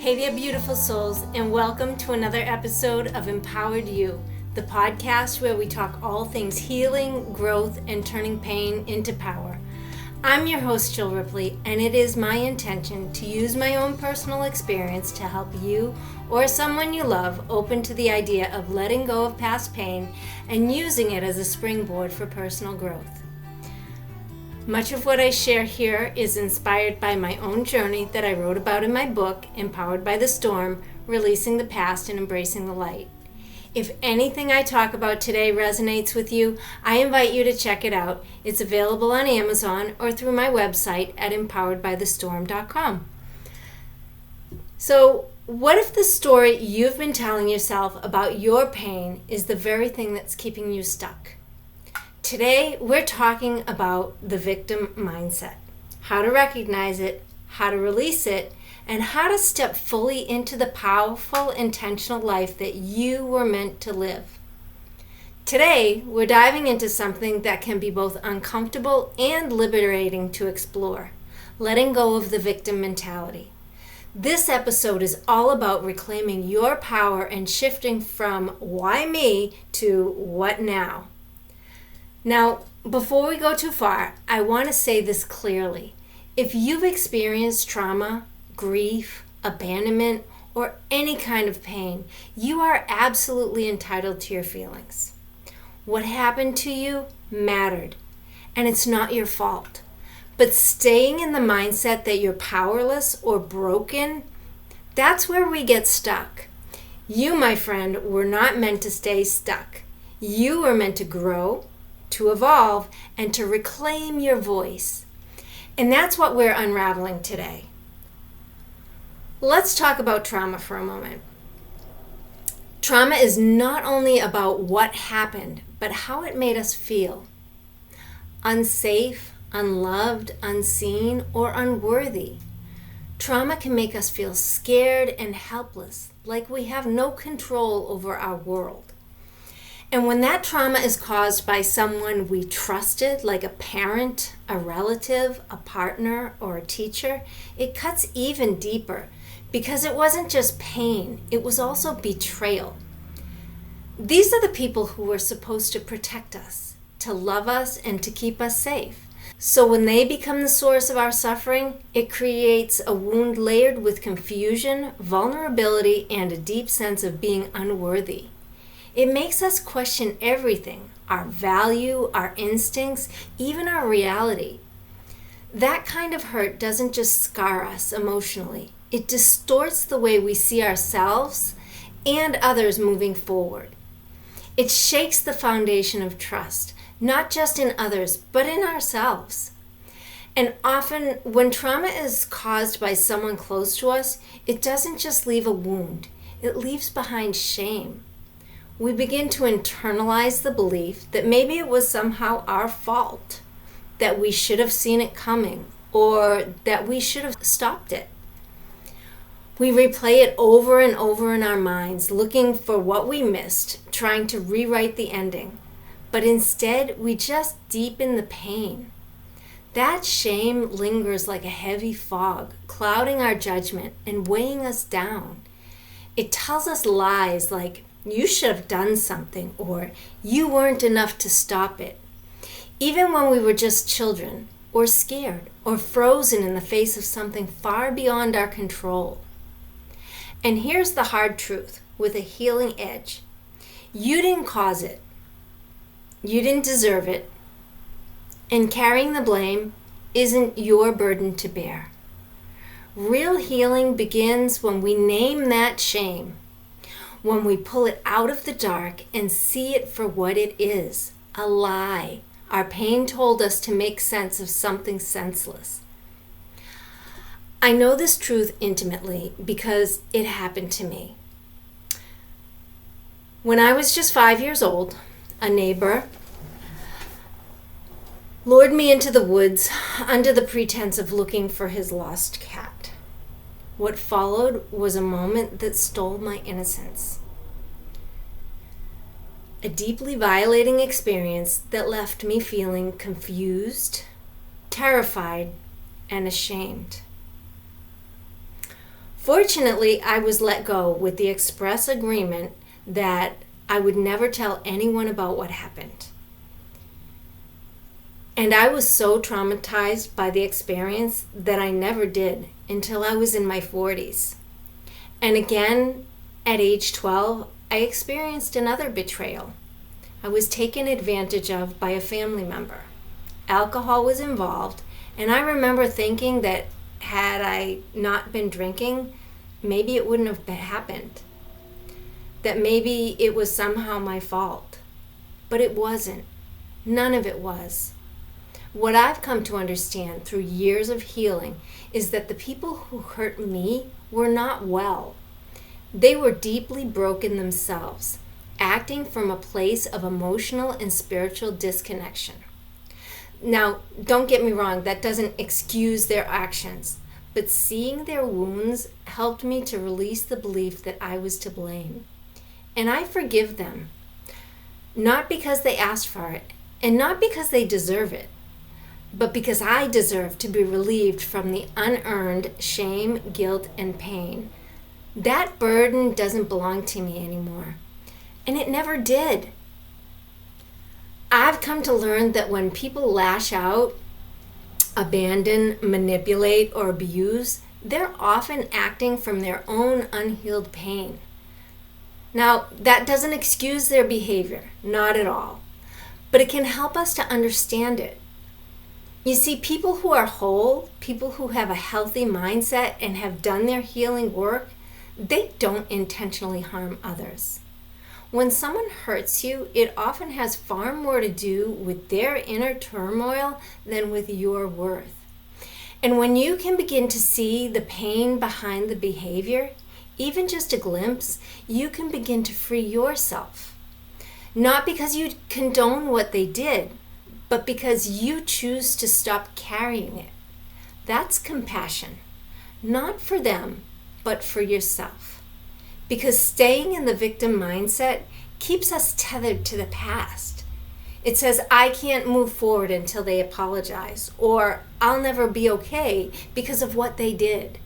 Hey there, beautiful souls, and welcome to another episode of Empowered You, the podcast where we talk all things healing, growth, and turning pain into power. I'm your host, Jill Ripley, and it is my intention to use my own personal experience to help you or someone you love open to the idea of letting go of past pain and using it as a springboard for personal growth. Much of what I share here is inspired by my own journey that I wrote about in my book, Empowered by the Storm, Releasing the Past and Embracing the Light. If anything I talk about today resonates with you, I invite you to check it out. It's available on Amazon or through my website at empoweredbythestorm.com. So, what if the story you've been telling yourself about your pain is the very thing that's keeping you stuck? Today, we're talking about the victim mindset, how to recognize it, how to release it, and how to step fully into the powerful, intentional life that you were meant to live. Today, we're diving into something that can be both uncomfortable and liberating to explore, letting go of the victim mentality. This episode is all about reclaiming your power and shifting from why me to what now. Now, before we go too far, I want to say this clearly. If you've experienced trauma, grief, abandonment, or any kind of pain, you are absolutely entitled to your feelings. What happened to you mattered, and it's not your fault. But staying in the mindset that you're powerless or broken, that's where we get stuck. You, my friend, were not meant to stay stuck. You were meant to grow, to evolve, and to reclaim your voice. And that's what we're unraveling today. Let's talk about trauma for a moment. Trauma is not only about what happened, but how it made us feel. Unsafe, unloved, unseen, or unworthy. Trauma can make us feel scared and helpless, like we have no control over our world. And when that trauma is caused by someone we trusted, like a parent, a relative, a partner, or a teacher, it cuts even deeper because it wasn't just pain, it was also betrayal. These are the people who were supposed to protect us, to love us, and to keep us safe. So when they become the source of our suffering, it creates a wound layered with confusion, vulnerability, and a deep sense of being unworthy. It makes us question everything, our value, our instincts, even our reality. That kind of hurt doesn't just scar us emotionally. It distorts the way we see ourselves and others moving forward. It shakes the foundation of trust, not just in others, but in ourselves. And often, when trauma is caused by someone close to us, it doesn't just leave a wound. It leaves behind shame. We begin to internalize the belief that maybe it was somehow our fault, that we should have seen it coming, or that we should have stopped it. We replay it over and over in our minds, looking for what we missed, trying to rewrite the ending. But instead, we just deepen the pain. That shame lingers like a heavy fog, clouding our judgment and weighing us down. It tells us lies like, you should have done something, or you weren't enough to stop it. Even when we were just children, or scared, or frozen in the face of something far beyond our control. And here's the hard truth with a healing edge. You didn't cause it. You didn't deserve it. And carrying the blame isn't your burden to bear. Real healing begins when we name that shame. When we pull it out of the dark and see it for what it is, a lie. Our pain told us to make sense of something senseless. I know this truth intimately because it happened to me. When I was just 5 years old, a neighbor lured me into the woods under the pretense of looking for his lost cat. What followed was a moment that stole my innocence. A deeply violating experience that left me feeling confused, terrified, and ashamed. Fortunately, I was let go with the express agreement that I would never tell anyone about what happened. And I was so traumatized by the experience that I never did until I was in my 40s. And again, at age 12, I experienced another betrayal. I was taken advantage of by a family member. Alcohol was involved, and I remember thinking that had I not been drinking, maybe it wouldn't have happened. That maybe it was somehow my fault. But it wasn't. None of it was. What I've come to understand through years of healing is that the people who hurt me were not well. They were deeply broken themselves, acting from a place of emotional and spiritual disconnection. Now, don't get me wrong, that doesn't excuse their actions, but seeing their wounds helped me to release the belief that I was to blame. And I forgive them, not because they asked for it, and not because they deserve it, but because I deserve to be relieved from the unearned shame, guilt, and pain. That burden doesn't belong to me anymore, and it never did. I've come to learn that when people lash out, abandon, manipulate, or abuse, they're often acting from their own unhealed pain. Now, that doesn't excuse their behavior, not at all, but it can help us to understand it. You see, people who are whole, people who have a healthy mindset and have done their healing work, they don't intentionally harm others. When someone hurts you, it often has far more to do with their inner turmoil than with your worth. And when you can begin to see the pain behind the behavior, even just a glimpse, you can begin to free yourself. Not because you condone what they did, but because you choose to stop carrying it. That's compassion, not for them, but for yourself. Because staying in the victim mindset keeps us tethered to the past. It says, I can't move forward until they apologize, or I'll never be okay because of what they did.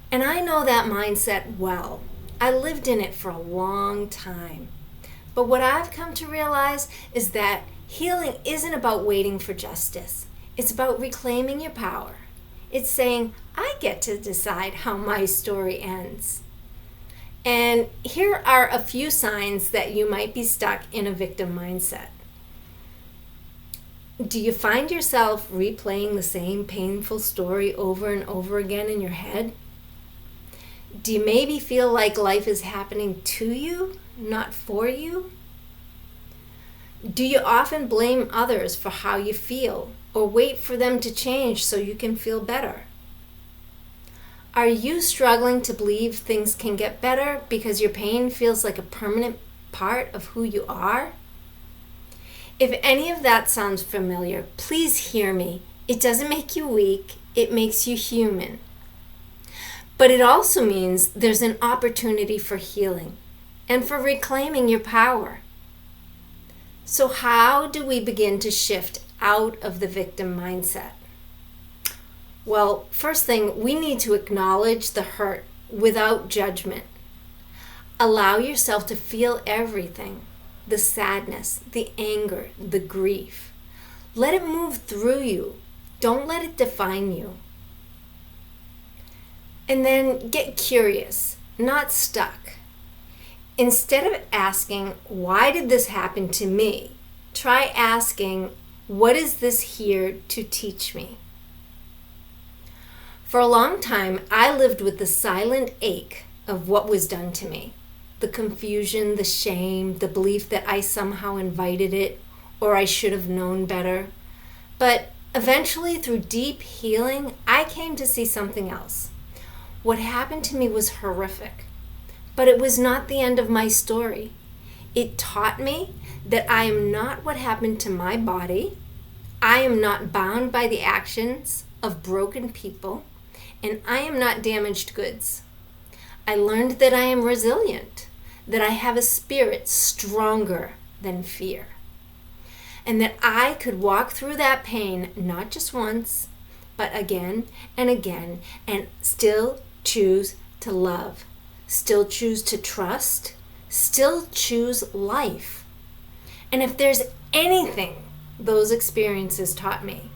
And I know that mindset well. I lived in it for a long time. But what I've come to realize is that healing isn't about waiting for justice. It's about reclaiming your power. It's saying, I get to decide how my story ends. And here are a few signs that you might be stuck in a victim mindset. Do you find yourself replaying the same painful story over and over again in your head? Do you maybe feel like life is happening to you, not for you? Do you often blame others for how you feel, or wait for them to change so you can feel better? Are you struggling to believe things can get better because your pain feels like a permanent part of who you are? If any of that sounds familiar, please hear me. It doesn't make you weak, it makes you human. But it also means there's an opportunity for healing and for reclaiming your power. So how do we begin to shift out of the victim mindset? Well, first thing, we need to acknowledge the hurt without judgment. Allow yourself to feel everything, the sadness, the anger, the grief. Let it move through you. Don't let it define you. And then get curious, not stuck. Instead of asking, why did this happen to me? Try asking, what is this here to teach me? For a long time, I lived with the silent ache of what was done to me. The confusion, the shame, the belief that I somehow invited it, or I should have known better. But eventually, through deep healing, I came to see something else. What happened to me was horrific, but it was not the end of my story. It taught me that I am not what happened to my body. I am not bound by the actions of broken people, and I am not damaged goods. I learned that I am resilient, that I have a spirit stronger than fear, and that I could walk through that pain not just once, but again and again, and still choose to love, still choose to trust, still choose life. And if there's anything those experiences taught me,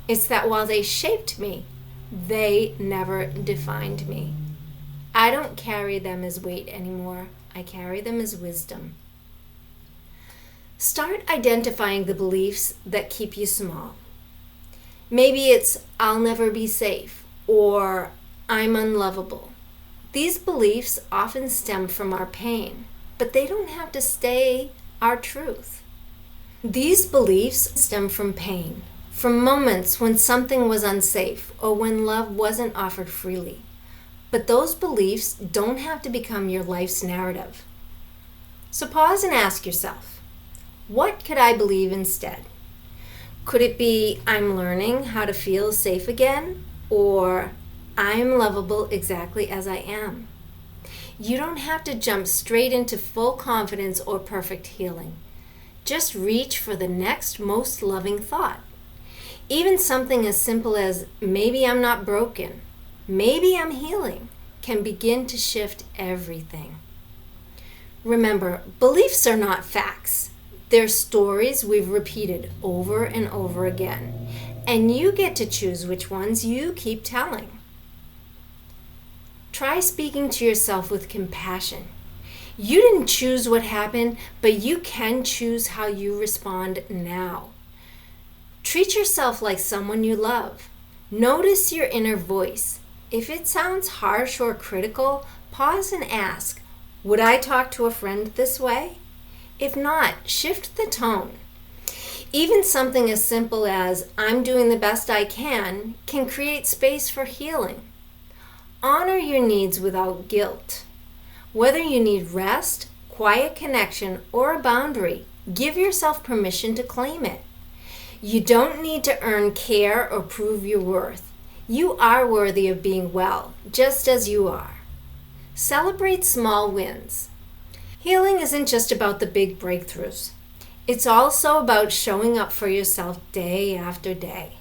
it's that while they shaped me, they never defined me. I don't carry them as weight anymore. I carry them as wisdom. Start identifying the beliefs that keep you small. Maybe it's, I'll never be safe, or I'm unlovable. These beliefs often stem from our pain, but they don't have to stay our truth. These beliefs stem from pain, from moments when something was unsafe or when love wasn't offered freely. But those beliefs don't have to become your life's narrative. So pause and ask yourself, what could I believe instead? Could it be, I'm learning how to feel safe again? Or, I'm lovable exactly as I am? You don't have to jump straight into full confidence or perfect healing. Just reach for the next most loving thought. Even something as simple as, maybe I'm not broken, maybe I'm healing, can begin to shift everything. Remember, beliefs are not facts. They're stories we've repeated over and over again, and you get to choose which ones you keep telling. Try speaking to yourself with compassion. You didn't choose what happened, but you can choose how you respond now. Treat yourself like someone you love. Notice your inner voice. If it sounds harsh or critical, pause and ask, would I talk to a friend this way? If not, shift the tone. Even something as simple as, I'm doing the best I can create space for healing. Honor your needs without guilt. Whether you need rest, quiet connection, or a boundary, give yourself permission to claim it. You don't need to earn care or prove your worth. You are worthy of being well, just as you are. Celebrate small wins. Healing isn't just about the big breakthroughs. It's also about showing up for yourself day after day.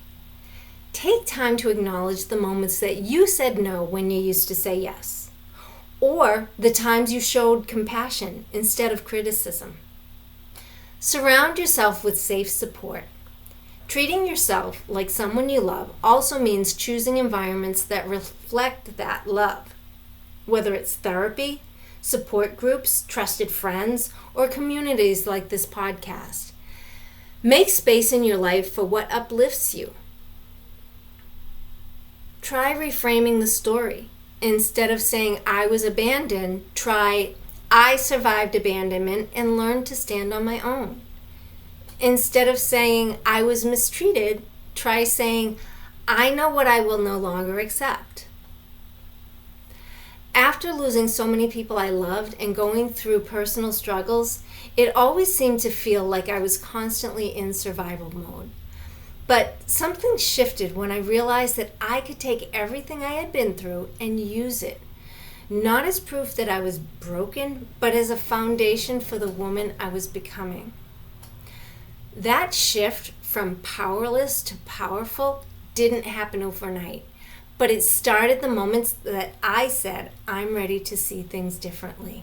Take time to acknowledge the moments that you said no when you used to say yes, or the times you showed compassion instead of criticism. Surround yourself with safe support. Treating yourself like someone you love also means choosing environments that reflect that love, whether it's therapy, support groups, trusted friends, or communities like this podcast. Make space in your life for what uplifts you. Try reframing the story. Instead of saying, I was abandoned, try, I survived abandonment and learned to stand on my own. Instead of saying, I was mistreated, try saying, I know what I will no longer accept. After losing so many people I loved and going through personal struggles, it always seemed to feel like I was constantly in survival mode. But something shifted when I realized that I could take everything I had been through and use it, not as proof that I was broken, but as a foundation for the woman I was becoming. That shift from powerless to powerful didn't happen overnight, but it started the moments that I said, I'm ready to see things differently.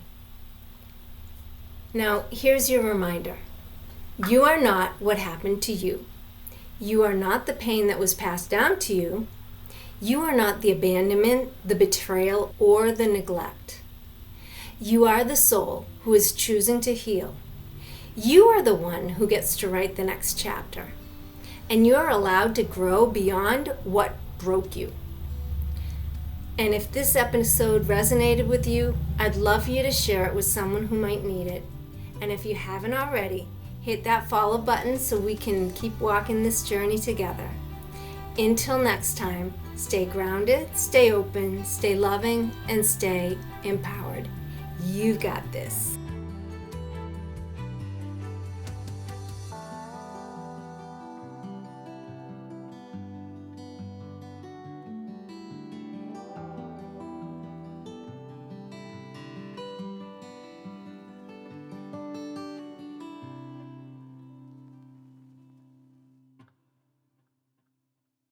Now, here's your reminder. You are not what happened to you. You are not the pain that was passed down to you. You are not the abandonment, the betrayal, or the neglect. You are the soul who is choosing to heal. You are the one who gets to write the next chapter. And you are allowed to grow beyond what broke you. And if this episode resonated with you, I'd love for you to share it with someone who might need it. And if you haven't already, hit that follow button so we can keep walking this journey together. Until next time, stay grounded, stay open, stay loving, and stay empowered. You've got this.